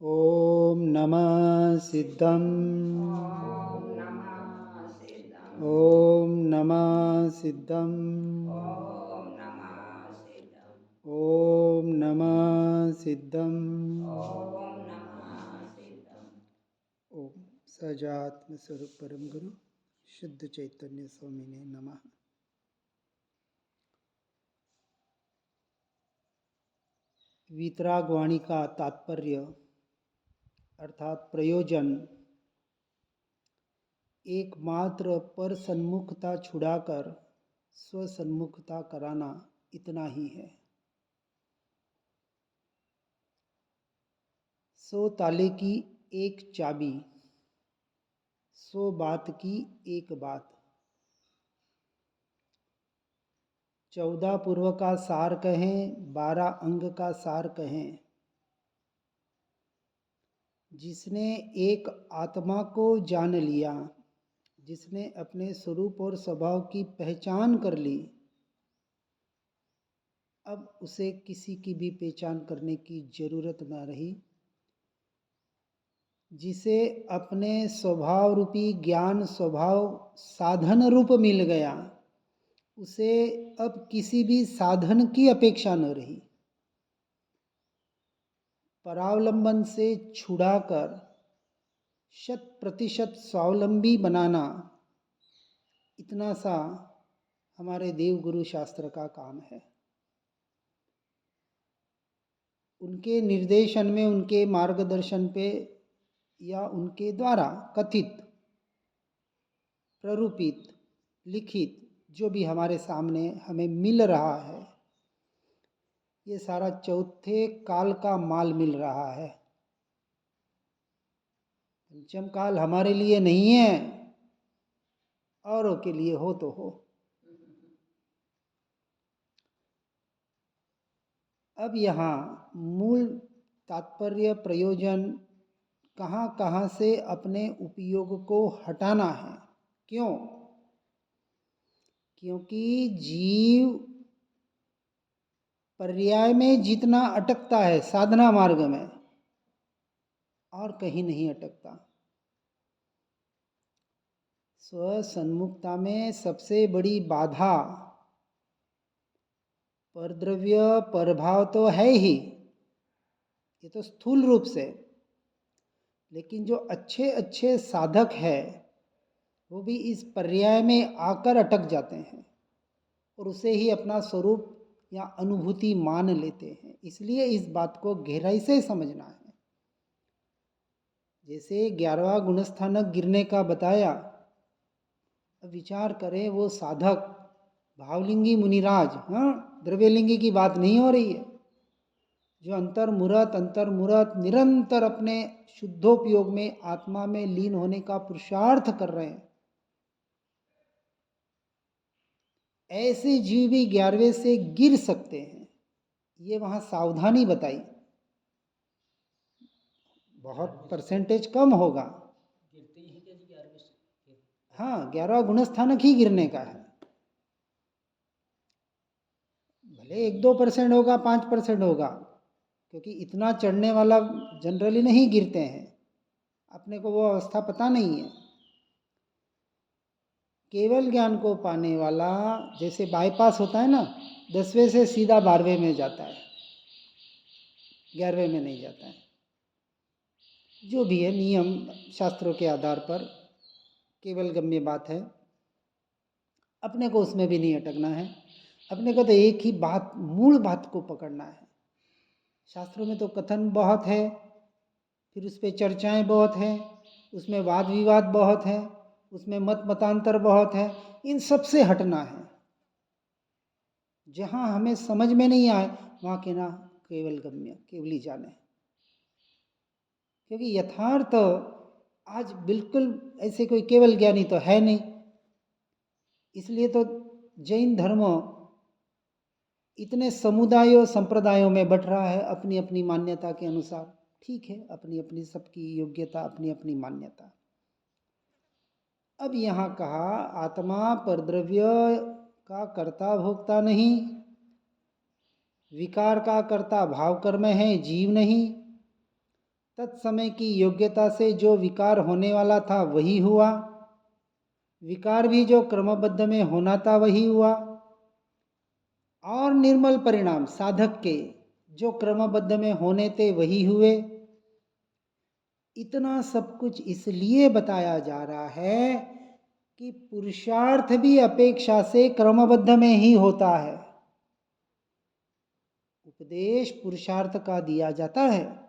ॐ नमः सिद्धं। ॐ नमः सिद्धं। ॐ नमः सिद्धं। ॐ नमः सिद्धं। ॐ नमः सिद्धं। ॐ नमः सिद्धं। ओम सजात्म स्वरूप परम गुरु शुद्ध चैतन्य स्वामिने नमः। वीतराग वाणी का तात्पर्य अर्थात प्रयोजन एकमात्र पर सन्मुखता छुड़ाकर स्वसन्मुखता कराना इतना ही है। सौ ताले की एक चाबी, सौ बात की एक बात। 14 पूर्व का सार कहें, 12 अंग का सार कहें, जिसने एक आत्मा को जान लिया, जिसने अपने स्वरूप और स्वभाव की पहचान कर ली, अब उसे किसी की भी पहचान करने की जरूरत न रही। जिसे अपने स्वभाव रूपी ज्ञान स्वभाव साधन रूप मिल गया, उसे अब किसी भी साधन की अपेक्षा न रही। परावलंबन से छुड़ाकर 100% स्वावलंबी बनाना, इतना सा हमारे देव गुरु शास्त्र का काम है। उनके निर्देशन में, उनके मार्गदर्शन पे या उनके द्वारा कथित, प्ररूपित, लिखित जो भी हमारे सामने हमें मिल रहा है, ये सारा चौथे काल का माल मिल रहा है। पंचम काल हमारे लिए नहीं है, औरों के लिए हो तो हो। अब यहाँ मूल तात्पर्य प्रयोजन कहाँ कहाँ से अपने उपयोग को हटाना है। क्यों? क्योंकि जीव पर्याय में जितना अटकता है साधना मार्ग में, और कहीं नहीं अटकता। स्व सन्मुखता में सबसे बड़ी बाधा परद्रव्य परभाव तो है ही, ये तो स्थूल रूप से, लेकिन जो अच्छे अच्छे साधक है वो भी इस पर्याय में आकर अटक जाते हैं और उसे ही अपना स्वरूप या अनुभूति मान लेते हैं। इसलिए इस बात को गहराई से समझना है। जैसे 11वां गुणस्थानक गिरने का बताया, अब विचार करें वो साधक भावलिंगी मुनिराज, हाँ, द्रव्यलिंगी की बात नहीं हो रही है, जो अंतर्मुरत निरंतर अपने शुद्धोपयोग में आत्मा में लीन होने का पुरुषार्थ कर रहे हैं, ऐसे जीव भी 11वें से गिर सकते हैं। ये वहाँ सावधानी बताई। बहुत परसेंटेज कम होगा। हाँ, 11वां गुणस्थानक ही गिरने का है। भले 1-2% होगा, 5% होगा, क्योंकि इतना चढ़ने वाला जनरली नहीं गिरते हैं, अपने को वो अवस्था पता नहीं है। केवल ज्ञान को पाने वाला, जैसे बाईपास होता है ना, 10वें से सीधा 12वें में जाता है, 11वें में नहीं जाता है। जो भी है नियम शास्त्रों के आधार पर केवल गम्य बात है, अपने को उसमें भी नहीं अटकना है। अपने को तो एक ही बात, मूल बात को पकड़ना है। शास्त्रों में तो कथन बहुत है, फिर उस पर चर्चाएं बहुत हैं, उसमें वाद विवाद बहुत है, उसमें मत मतांतर बहुत है। इन सब से हटना है। जहाँ हमें समझ में नहीं आए वहाँ के ना केवल गम्य, केवली जाने। क्योंकि यथार्थ आज बिल्कुल ऐसे कोई केवल ज्ञानी तो है नहीं। इसलिए तो जैन धर्म इतने समुदायों संप्रदायों में बट रहा है, अपनी अपनी मान्यता के अनुसार। ठीक है, अपनी अपनी सबकी योग्यता, अपनी अपनी मान्यता। अब यहाँ कहा आत्मा परद्रव्य का कर्ता भोक्ता नहीं, विकार का कर्ता भाव कर्म है, जीव नहीं, तत्समय की योग्यता से जो विकार होने वाला था वही हुआ, विकार भी जो क्रमबद्ध में होना था वही हुआ, और निर्मल परिणाम साधक के जो क्रमबद्ध में होने थे वही हुए। इतना सब कुछ इसलिए बताया जा रहा है कि पुरुषार्थ भी अपेक्षा से क्रमबद्ध में ही होता है। उपदेश पुरुषार्थ का दिया जाता है,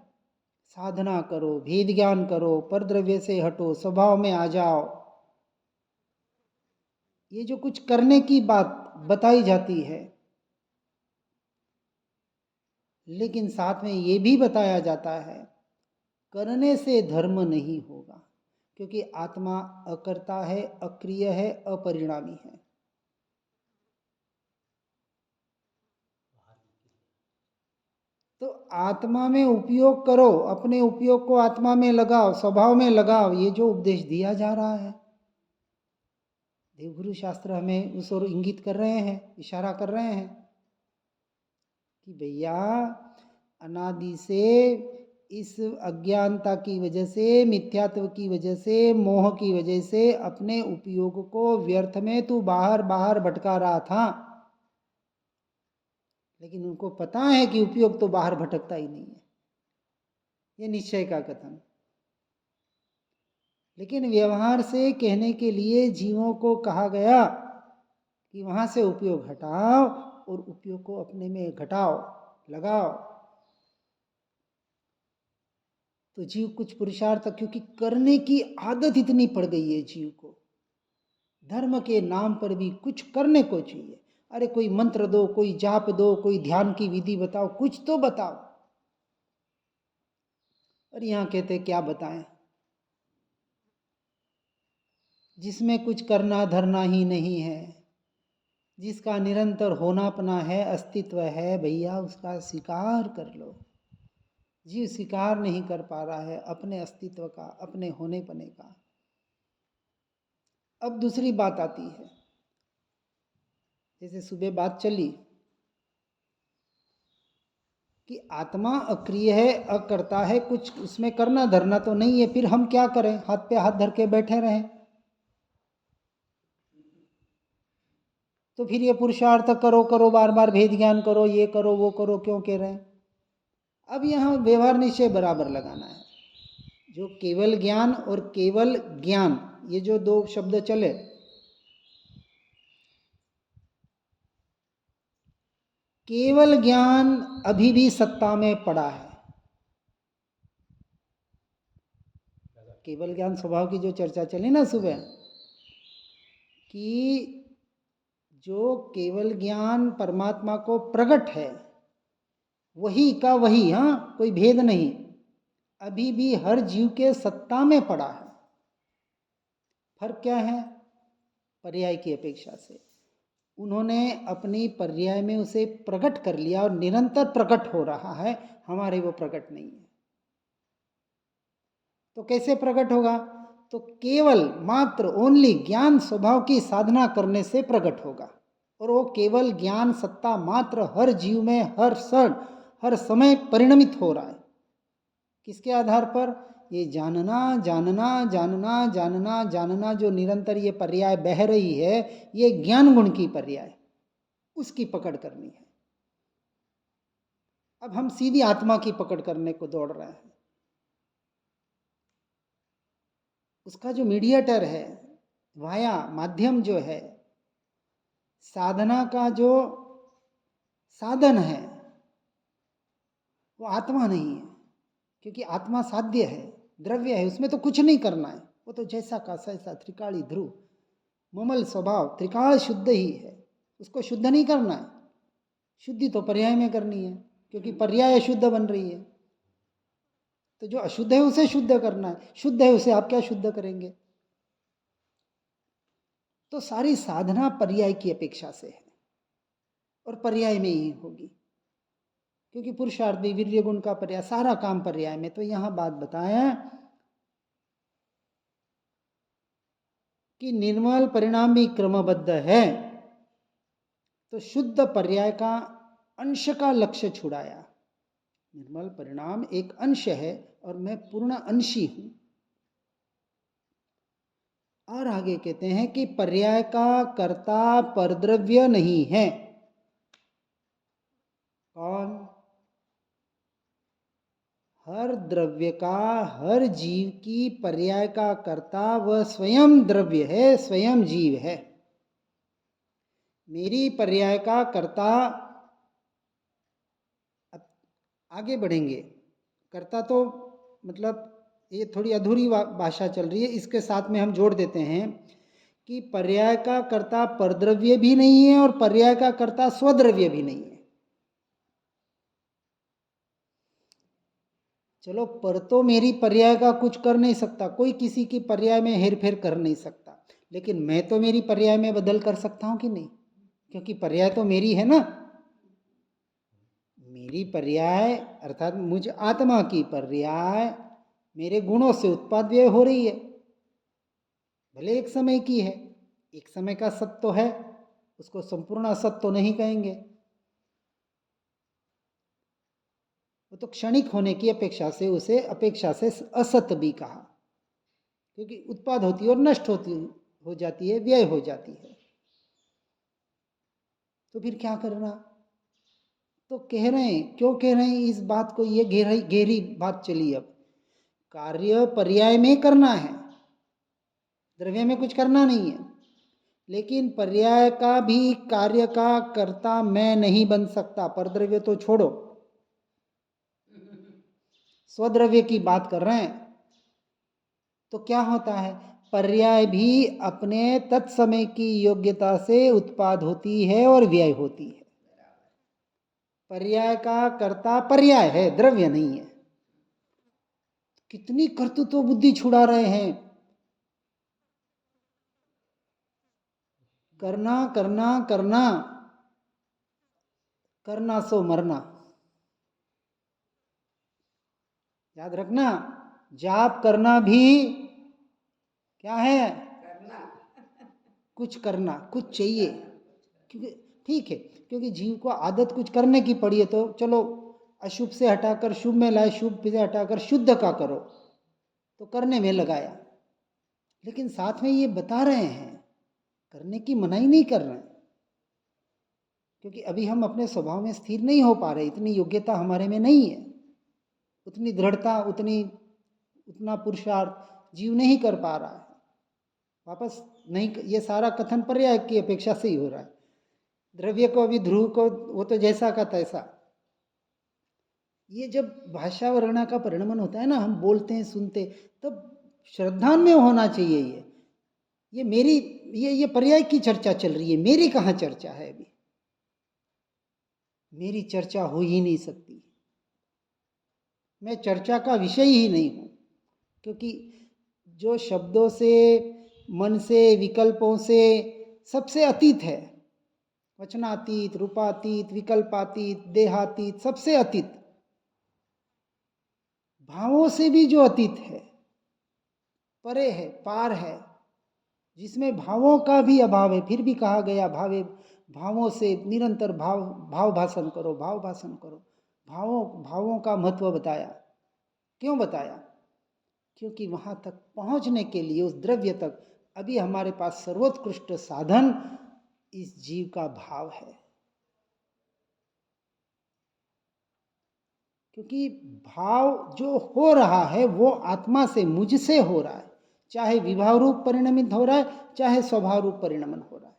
साधना करो, भेद ज्ञान करो, परद्रव्य से हटो, स्वभाव में आ जाओ, ये जो कुछ करने की बात बताई जाती है। लेकिन साथ में ये भी बताया जाता है करने से धर्म नहीं होगा, क्योंकि आत्मा अकर्ता है, अक्रिय है, अपरिणामी है। तो आत्मा में उपयोग करो, अपने उपयोग को आत्मा में लगाओ, स्वभाव में लगाओ, ये जो उपदेश दिया जा रहा है। देवगुरु शास्त्र हमें उस ओर इंगित कर रहे हैं, इशारा कर रहे हैं कि भैया अनादि से इस अज्ञानता की वजह से, मिथ्यात्व की वजह से, मोह की वजह से अपने उपयोग को व्यर्थ में तू बाहर बाहर भटका रहा था। लेकिन उनको पता है कि उपयोग तो बाहर भटकता ही नहीं है, ये निश्चय का कथन। लेकिन व्यवहार से कहने के लिए जीवों को कहा गया कि वहां से उपयोग हटाओ और उपयोग को अपने में घटाओ, लगाओ। तो जीव कुछ पुरुषार्थ, क्योंकि करने की आदत इतनी पड़ गई है जीव को, धर्म के नाम पर भी कुछ करने को चाहिए। अरे कोई मंत्र दो, कोई जाप दो, कोई ध्यान की विधि बताओ, कुछ तो बताओ। और यहां कहते क्या बताएं, जिसमें कुछ करना धरना ही नहीं है, जिसका निरंतर होनापना है, अस्तित्व है, भैया उसका स्वीकार कर लो। जीव स्वीकार नहीं कर पा रहा है अपने अस्तित्व का, अपने होने पने का। अब दूसरी बात आती है, जैसे सुबह बात चली कि आत्मा अक्रिय है, अकर्ता है, कुछ उसमें करना धरना तो नहीं है, फिर हम क्या करें, हाथ पे हाथ धर के बैठे रहें? तो फिर ये पुरुषार्थ करो करो, बार बार भेद ज्ञान करो, ये करो वो करो, क्यों कह रहे हैं? अब यहाँ व्यवहार निश्चय बराबर लगाना है। जो केवल ज्ञान और केवल ज्ञान, ये जो दो शब्द चले, केवल ज्ञान अभी भी सत्ता में पड़ा है। केवल ज्ञान स्वभाव की जो चर्चा चली ना सुबह, कि जो केवल ज्ञान परमात्मा को प्रकट है वही का वही, हाँ, कोई भेद नहीं, अभी भी हर जीव के सत्ता में पड़ा है। फर्क क्या है? पर्याय की अपेक्षा से उन्होंने अपनी पर्याय में उसे प्रकट कर लिया और निरंतर प्रकट हो रहा है, हमारे वो प्रकट नहीं है। तो कैसे प्रकट होगा? तो केवल मात्र ओनली ज्ञान स्वभाव की साधना करने से प्रकट होगा। और वो केवल ज्ञान सत्ता मात्र हर जीव में हर क्षण हर समय परिणमित हो रहा है। किसके आधार पर? ये जानना जानना जानना जानना जानना, जो निरंतर ये पर्याय बह रही है, ये ज्ञान गुण की पर्याय, उसकी पकड़ करनी है। अब हम सीधी आत्मा की पकड़ करने को दौड़ रहे हैं। उसका जो मीडिएटर है, वाया माध्यम जो है, साधना का जो साधन है, वो आत्मा नहीं है। क्योंकि आत्मा साध्य है, द्रव्य है, उसमें तो कुछ नहीं करना है। वो तो जैसा का सैसा त्रिकाली ध्रुव ममल स्वभाव त्रिकाल शुद्ध ही है, उसको शुद्ध नहीं करना है। शुद्धि तो पर्याय में करनी है, क्योंकि पर्याय शुद्ध बन रही है। तो जो अशुद्ध है उसे शुद्ध करना है, शुद्ध है उसे आप क्या शुद्ध करेंगे? तो सारी साधना पर्याय की अपेक्षा से है और पर्याय में ही होगी, क्योंकि पुरुषार्थ भी वीर्य गुण का पर्याय, सारा काम पर्याय में। तो यहां बात बताया कि निर्मल परिणाम भी क्रमबद्ध है, तो शुद्ध पर्याय का अंश का लक्ष्य छुड़ाया। निर्मल परिणाम एक अंश है और मैं पूर्ण अंशी हूं। और आगे कहते हैं कि पर्याय का कर्ता परद्रव्य नहीं है। कौन? हर द्रव्य का, हर जीव की पर्याय का कर्ता वह स्वयं द्रव्य है, स्वयं जीव है। मेरी पर्याय का कर्ता, आगे बढ़ेंगे, कर्ता तो मतलब ये थोड़ी अधूरी भाषा चल रही है, इसके साथ में हम जोड़ देते हैं कि पर्याय का कर्ता परद्रव्य भी नहीं है और पर्याय का कर्ता स्वद्रव्य भी नहीं है। चलो, पर तो मेरी पर्याय का कुछ कर नहीं सकता, कोई किसी की पर्याय में हेरफेर कर नहीं सकता, लेकिन मैं तो मेरी पर्याय में बदल कर सकता हूं कि नहीं? क्योंकि पर्याय तो मेरी है ना। मेरी पर्याय अर्थात मुझ आत्मा की पर्याय मेरे गुणों से उत्पाद व्यय हो रही है। भले एक समय की है, एक समय का सत्य तो है, उसको संपूर्ण असत्य तो नहीं कहेंगे। वो तो क्षणिक होने की अपेक्षा से उसे अपेक्षा से असत्य भी कहा, क्योंकि उत्पाद होती है और नष्ट होती हो जाती है, व्यय हो जाती है। तो फिर क्या करना? तो कह रहे हैं, क्यों कह रहे हैं इस बात को? ये गहरी बात चली। अब कार्य पर्याय में करना है, द्रव्य में कुछ करना नहीं है, लेकिन पर्याय का भी कार्य का कर्ता मैं नहीं बन सकता। परद्रव्य तो छोड़ो, स्वद्रव्य की बात कर रहे हैं। तो क्या होता है? पर्याय भी अपने तत्समय की योग्यता से उत्पाद होती है और व्यय होती है। पर्याय का कर्ता पर्याय है, द्रव्य नहीं है। कितनी कर्तृत्व बुद्धि छुड़ा रहे हैं। करना करना करना, करना सो मरना। याद रखना, जाप करना भी क्या है? करना। कुछ करना, कुछ चाहिए। क्योंकि ठीक है, क्योंकि जीव को आदत कुछ करने की पड़ी है, तो चलो अशुभ से हटाकर शुभ में लाए, शुभ से हटाकर शुद्ध का करो, तो करने में लगाया। लेकिन साथ में ये बता रहे हैं, करने की मनाही नहीं कर रहे हैं, क्योंकि अभी हम अपने स्वभाव में स्थिर नहीं हो पा रहे, इतनी योग्यता हमारे में नहीं है, उतनी दृढ़ता, उतना पुरुषार्थ जीव नहीं कर पा रहा है। वापस नहीं, ये सारा कथन पर्याय की अपेक्षा से ही हो रहा है। द्रव्य को अभी ध्रुव को, वो तो जैसा का तैसा। ये जब भाषा वर्णा का परिणमन होता है ना, हम बोलते हैं सुनते, तब श्रद्धा में होना चाहिए। ये मेरी, ये पर्याय की चर्चा चल रही है, मेरी कहाँ चर्चा है? अभी मेरी चर्चा हो ही नहीं सकती, मैं चर्चा का विषय ही नहीं हूं, क्योंकि जो शब्दों से, मन से, विकल्पों से सबसे अतीत है, वचनातीत, रूपातीत, विकल्पातीत, देहातीत, सबसे अतीत, भावों से भी जो अतीत है, परे है, पार है, जिसमें भावों का भी अभाव है, फिर भी कहा गया भावे, भावों से निरंतर भाव भाषण करो, भाव भाषण करो। भावों का महत्व बताया। क्यों बताया? क्योंकि वहां तक पहुंचने के लिए, उस द्रव्य तक, अभी हमारे पास सर्वोत्कृष्ट साधन इस जीव का भाव है। क्योंकि भाव जो हो रहा है वो आत्मा से, मुझसे हो रहा है, चाहे विभाव रूप परिणमित हो रहा है, चाहे स्वभाव रूप परिणमन हो रहा है।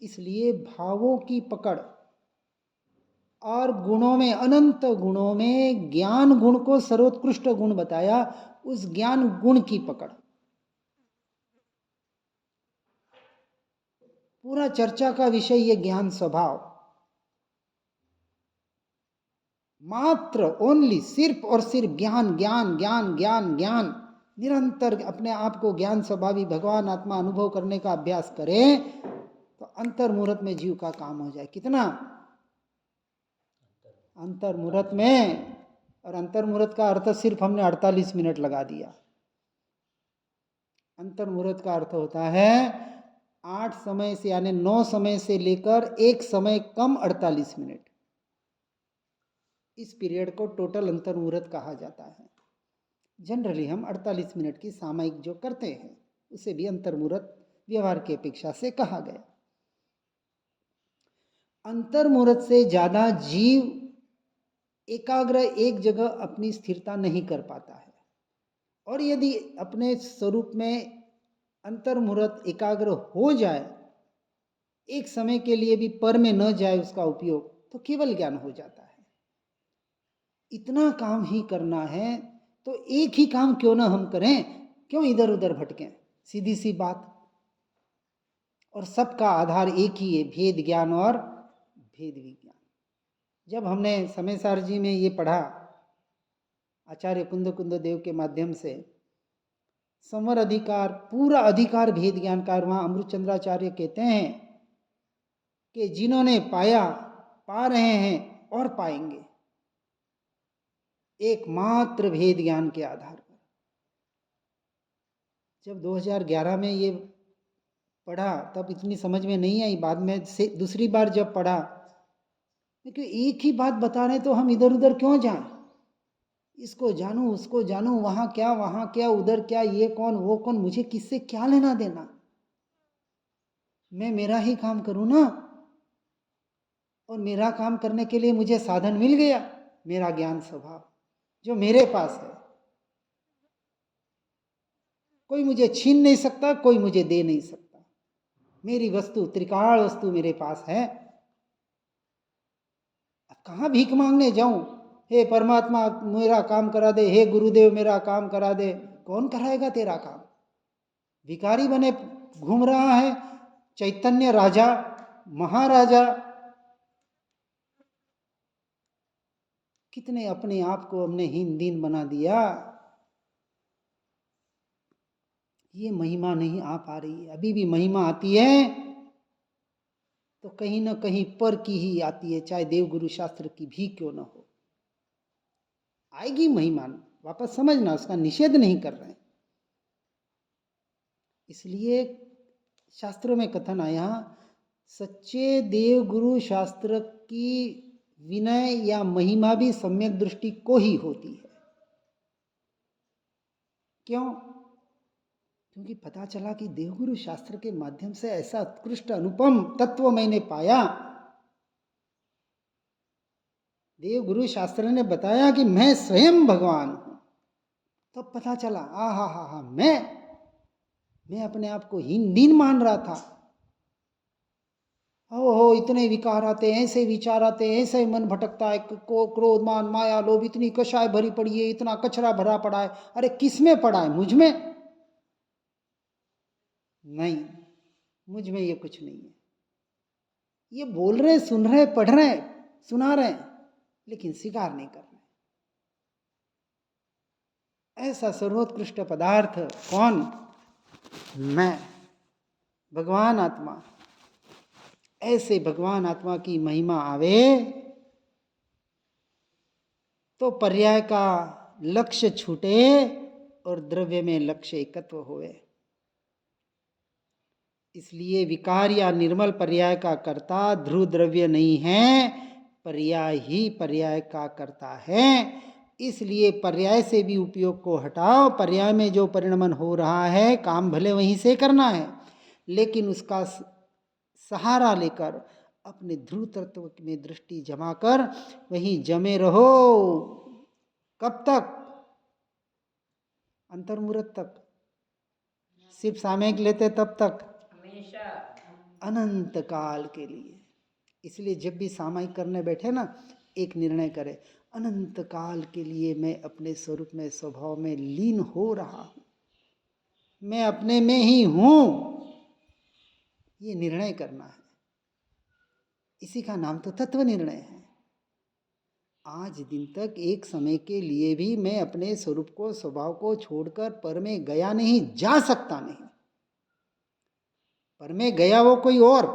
इसलिए भावों की पकड़, और गुणों में, अनंत गुणों में ज्ञान गुण को सर्वोत्कृष्ट गुण बताया, उस ज्ञान गुण की पकड़। पूरा चर्चा का विषय ये ज्ञान स्वभाव, मात्र ओनली, सिर्फ और सिर्फ ज्ञान ज्ञान ज्ञान ज्ञान ज्ञान। निरंतर अपने आप को ज्ञान स्वभावी भगवान आत्मा अनुभव करने का अभ्यास करें, तो अंतर्मुहूर्त में जीव का काम हो जाए। कितना? अंतर्मुहूर्त में। और अंतर्मुहूर्त का अर्थ सिर्फ हमने 48 मिनट लगा दिया। अंतर्मुहूर्त का अर्थ होता है 8 समय से, यानी 9 समय से लेकर 1 समय कम 48 मिनट। इस पीरियड को टोटल अंतर्मुहूर्त कहा जाता है। जनरली हम 48 मिनट की सामयिक जो करते हैं उसे भी अंतर्मुहूर्त व्यवहार की अपेक्षा से कहा गया। अंतर्मुहूर्त से ज़्यादा जीव एकाग्र एक जगह अपनी स्थिरता नहीं कर पाता है, और यदि अपने स्वरूप में अंतर्मुहूर्त एकाग्र हो जाए, एक समय के लिए भी पर में न जाए उसका उपयोग, तो केवल ज्ञान हो जाता है। इतना काम ही करना है तो एक ही काम क्यों ना हम करें, क्यों इधर उधर भटकें, सीधी सी बात। और सबका आधार एक ही है, भेद ज्ञान और भेद विज्ञान। जब हमने समयसार जी में ये पढ़ा आचार्य कुंद कुंद देव के माध्यम से, संवर अधिकार, पूरा अधिकार भेद ज्ञान का, वहाँ अमृतचंद्राचार्य कहते हैं कि जिन्होंने पाया, पा रहे हैं और पाएंगे एकमात्र भेद ज्ञान के आधार पर। जब 2011 में ये पढ़ा तब इतनी समझ में नहीं आई, बाद में से दूसरी बार जब पढ़ा, क्योंकि एक ही बात बता रहे तो हम इधर उधर क्यों जाएं, इसको जानूं उसको जानूं, वहाँ क्या उधर क्या, ये कौन वो कौन, मुझे किससे क्या लेना देना। मैं मेरा ही काम करूं ना, और मेरा काम करने के लिए मुझे साधन मिल गया, मेरा ज्ञान स्वभाव जो मेरे पास है। कोई मुझे छीन नहीं सकता, कोई मुझे दे नहीं सकता। मेरी वस्तु, त्रिकाल वस्तु मेरे पास है। अब कहाँ भीख मांगने जाऊं, हे परमात्मा मेरा काम करा दे, हे गुरुदेव मेरा काम करा दे। कौन कराएगा तेरा काम? भिखारी बने घूम रहा है चैतन्य राजा, महाराजा। कितने अपने आप को हमने हीन दीन बना दिया। ये महिमा नहीं आ पा रही है। अभी भी महिमा आती है तो कहीं ना कहीं पर की ही आती है, चाहे देवगुरु शास्त्र की भी क्यों ना हो। आएगी महिमा, वापस समझना, उसका निषेध नहीं कर रहे हैं। इसलिए शास्त्रों में कथन आया, सच्चे देव गुरु शास्त्र की विनय या महिमा भी सम्यक दृष्टि को ही होती है। क्यों? क्योंकि पता चला कि देवगुरु शास्त्र के माध्यम से ऐसा उत्कृष्ट अनुपम तत्व मैंने पाया। देवगुरु शास्त्र ने बताया कि मैं स्वयं भगवान हूं, तब पता चला हा, मैं अपने आप को हीन दीन मान रहा था। हो इतने विकार आते हैं, ऐसे विचार आते हैं, ऐसे मन भटकता है, क्रोध मान माया लोभ, इतनी कषाय भरी पड़ी है, इतना कचरा भरा पड़ा है। अरे किस में पड़ा है? मुझ में नहीं, मुझ में ये कुछ नहीं है। ये बोल रहे, सुन रहे, पढ़ रहे, सुना रहे, लेकिन स्वीकार नहीं कर रहे। ऐसा सर्वोत्कृष्ट पदार्थ कौन? मैं, भगवान आत्मा। ऐसे भगवान आत्मा की महिमा आवे तो पर्याय का लक्ष्य छूटे और द्रव्य में लक्ष्य एकत्व होवे। इसलिए विकार या निर्मल पर्याय का कर्ता ध्रुव द्रव्य नहीं है, पर्याय ही पर्याय का कर्ता है। इसलिए पर्याय से भी उपयोग को हटाओ। पर्याय में जो परिणमन हो रहा है, काम भले वहीं से करना है, लेकिन उसका सहारा लेकर अपने ध्रुव तत्व में दृष्टि जमा कर वहीं जमे रहो। कब तक? अंतर्मुहूर्त तक। सिर्फ सामयिक लेते तब तक? हमेशा। अनंत काल के लिए। इसलिए जब भी सामयिक करने बैठे ना, एक निर्णय करें, अनंत काल के लिए मैं अपने स्वरूप में, स्वभाव में लीन हो रहा हूं, मैं अपने में ही हूं। ये निर्णय करना है। इसी का नाम तो तत्व निर्णय है। आज दिन तक एक समय के लिए भी मैं अपने स्वरूप को, स्वभाव को छोड़कर पर में गया नहीं, जा सकता नहीं। पर में गया वो कोई और,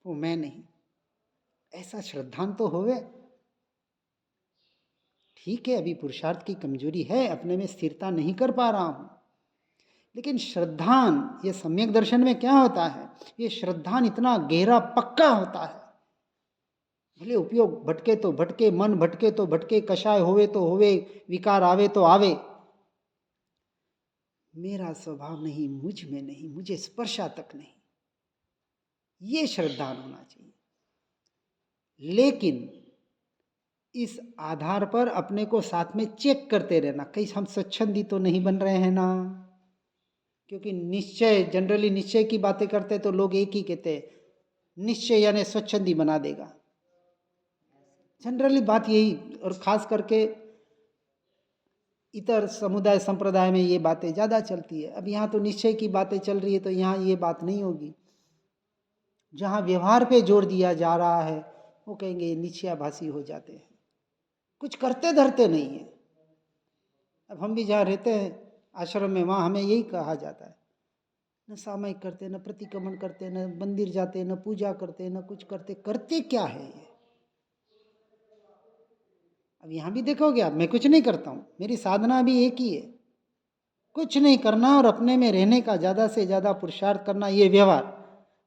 वो मैं नहीं। ऐसा श्रद्धांत तो होवे। ठीक है, अभी पुरुषार्थ की कमजोरी है, अपने में स्थिरता नहीं कर पा रहा हूं, लेकिन श्रद्धान, ये सम्यक दर्शन में क्या होता है, ये श्रद्धान इतना गहरा पक्का होता है भले उपयोग भटके तो भटके, मन भटके तो भटके, कषाय होवे तो होवे, विकार आवे तो आवे, मेरा स्वभाव नहीं, मुझ में नहीं, मुझे स्पर्शा तक नहीं, ये श्रद्धान होना चाहिए। लेकिन इस आधार पर अपने को साथ में चेक करते रहना, कहीं हम स्वच्छंदी तो नहीं बन रहे हैं ना। क्योंकि निश्चय, जनरली निश्चय की बातें करते तो लोग एक ही कहते हैं, निश्चय यानी स्वच्छंदी बना देगा। जनरली बात यही, और खास करके इतर समुदाय संप्रदाय में ये बातें ज़्यादा चलती है। अब यहाँ तो निश्चय की बातें चल रही है तो यहाँ ये बात नहीं होगी। जहाँ व्यवहार पे जोर दिया जा रहा है वो कहेंगे ये निश्चयाभासी हो जाते हैं, कुछ करते धरते नहीं है। अब हम भी जहाँ रहते हैं आश्रम में, वहाँ हमें यही कहा जाता है, न सामयिक करते, न प्रतिक्रमण करते, न मंदिर जाते, न पूजा करते, न कुछ करते। करते क्या है ये? अब यहाँ भी देखोगे आप, मैं कुछ नहीं करता हूँ, मेरी साधना भी एक ही है, कुछ नहीं करना और अपने में रहने का ज़्यादा से ज़्यादा पुरुषार्थ करना, ये व्यवहार,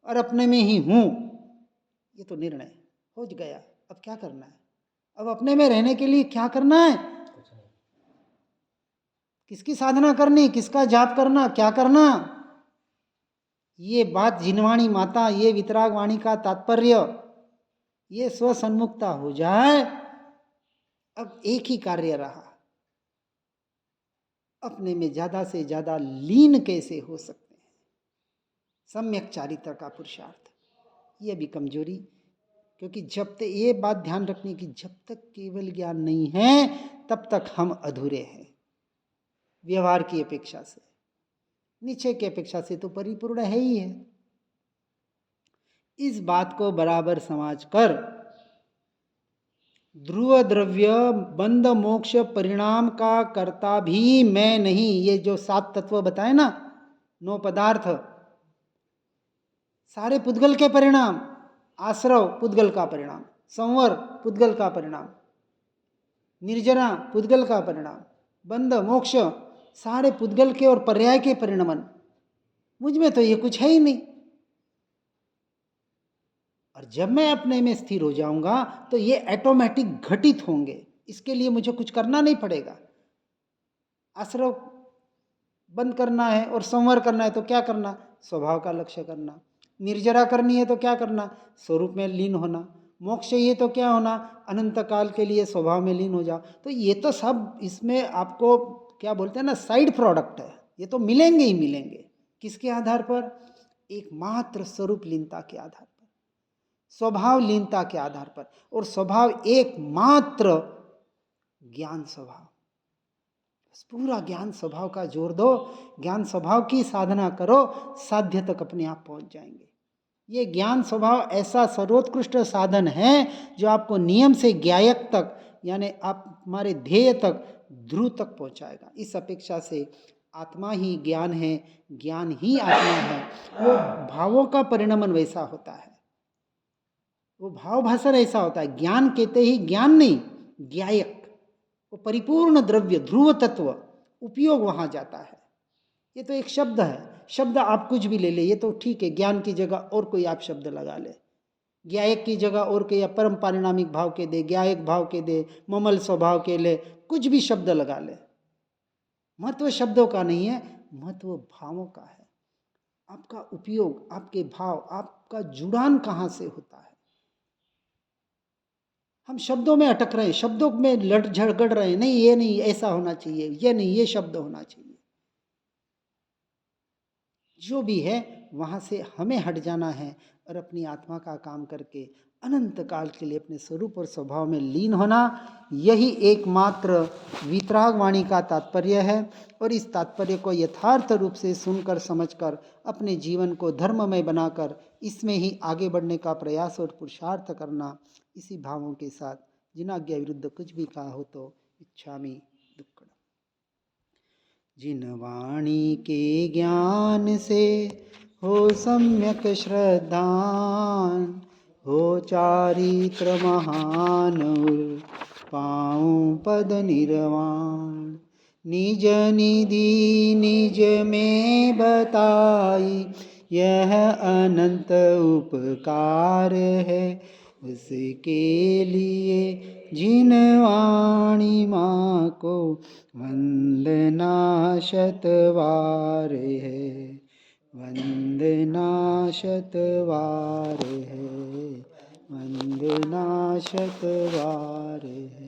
और अपने में ही हूँ, ये तो निर्णय हो गया। अब क्या करना है? अब अपने में रहने के लिए क्या करना है? किसकी साधना करनी, किसका जाप करना, क्या करना? ये बात जिनवाणी माता, ये वितराग वाणी का तात्पर्य, ये स्वसन्मुखता हो जाए। अब एक ही कार्य रहा, अपने में ज्यादा से ज्यादा लीन कैसे हो सकते हैं, सम्यक चारित्र का पुरुषार्थ। ये भी कमजोरी, क्योंकि जब तक ये बात ध्यान रखने की, जब तक केवल ज्ञान नहीं है तब तक हम अधूरे हैं। व्यवहार की अपेक्षा से, निश्चय की अपेक्षा से तो परिपूर्ण है ही है। इस बात को बराबर समझ कर ध्रुव द्रव्य बंध मोक्ष परिणाम का कर्ता भी मैं नहीं, ये जो 7 तत्व बताए ना, 9 पदार्थ, सारे पुद्गल के परिणाम, आश्रव पुद्गल का परिणाम, संवर पुद्गल का परिणाम, निर्जना पुद्गल का परिणाम, बंध मोक्ष सारे पुद्गल के और पर्याय के परिणमन। मुझ में तो ये कुछ है ही नहीं। और जब मैं अपने में स्थिर हो जाऊंगा तो ये ऑटोमेटिक घटित होंगे, इसके लिए मुझे कुछ करना नहीं पड़ेगा। आश्रव बंद करना है और संवर करना है तो क्या करना? स्वभाव का लक्ष्य करना। निर्जरा करनी है तो क्या करना? स्वरूप में लीन होना। मोक्ष चाहिए तो क्या होना? अनंत काल के लिए स्वभाव में लीन हो जाओ। तो ये तो सब इसमें आपको क्या बोलते हैं ना, साइड प्रोडक्ट है, ये तो मिलेंगे ही मिलेंगे। किसके आधार पर? एकमात्र स्वरूप लीनता के आधार पर, स्वभाव लीनता के आधार पर। और स्वभाव एकमात्र ज्ञान स्वभाव, पूरा ज्ञान स्वभाव का जोर दो, ज्ञान स्वभाव की साधना करो, साध्य तक अपने आप पहुंच जाएंगे। ये ज्ञान स्वभाव ऐसा सर्वोत्कृष्ट साधन है जो आपको नियम से ज्ञायक तक, यानी आप हमारे ध्येय तक, ध्रुव तक पहुंचाएगा। इस अपेक्षा से आत्मा ही ज्ञान है, ज्ञान ही आत्मा है। वो भावों का परिणमन वैसा होता है, वो भाव भाषण ऐसा होता है। ज्ञान कहते ही ज्ञान नहीं, ज्ञायक, वो परिपूर्ण द्रव्य, ध्रुव तत्व, उपयोग वहां जाता है। ये तो एक शब्द है, शब्द आप कुछ भी ले ले, ये तो ठीक है, ज्ञान की जगह और कोई आप शब्द लगा ले, ज्ञायक की जगह और कोई, या परम पारिणामिक भाव के दे, ज्ञायक भाव के दे, ममल स्वभाव के ले, कुछ भी शब्द लगा ले। महत्व शब्दों का नहीं है, महत्व भावों का है। आपका उपयोग, आपके भाव, आपका जुड़ान कहाँ से होता है। हम शब्दों में अटक रहे हैं, शब्दों में लड़ झगड़ रहे हैं, नहीं ये नहीं ऐसा होना चाहिए, ये नहीं ये शब्द होना चाहिए। जो भी है वहाँ से हमें हट जाना है और अपनी आत्मा का काम करके अनंत काल के लिए अपने स्वरूप और स्वभाव में लीन होना। यही एकमात्र वीतराग वाणी का तात्पर्य है। और इस तात्पर्य को यथार्थ रूप से सुनकर समझकर अपने जीवन को धर्ममय बनाकर इसमें ही आगे बढ़ने का प्रयास और पुरुषार्थ करना। इसी भावों के साथ जिनाज्ञा विरुद्ध कुछ भी कहा हो तो इच्छामि दुक्कड़म। जिन वाणी के ज्ञान से हो सम्यक श्रद्धान, हो चारित्र महान पाऊं पद निर्वाण। निज निधि निज में बताई, यह अनंत उपकार है। उसके लिए जिनवाणी माँ को वंदना शतवार है, वंदना शतवार है, वंदना शतवार है।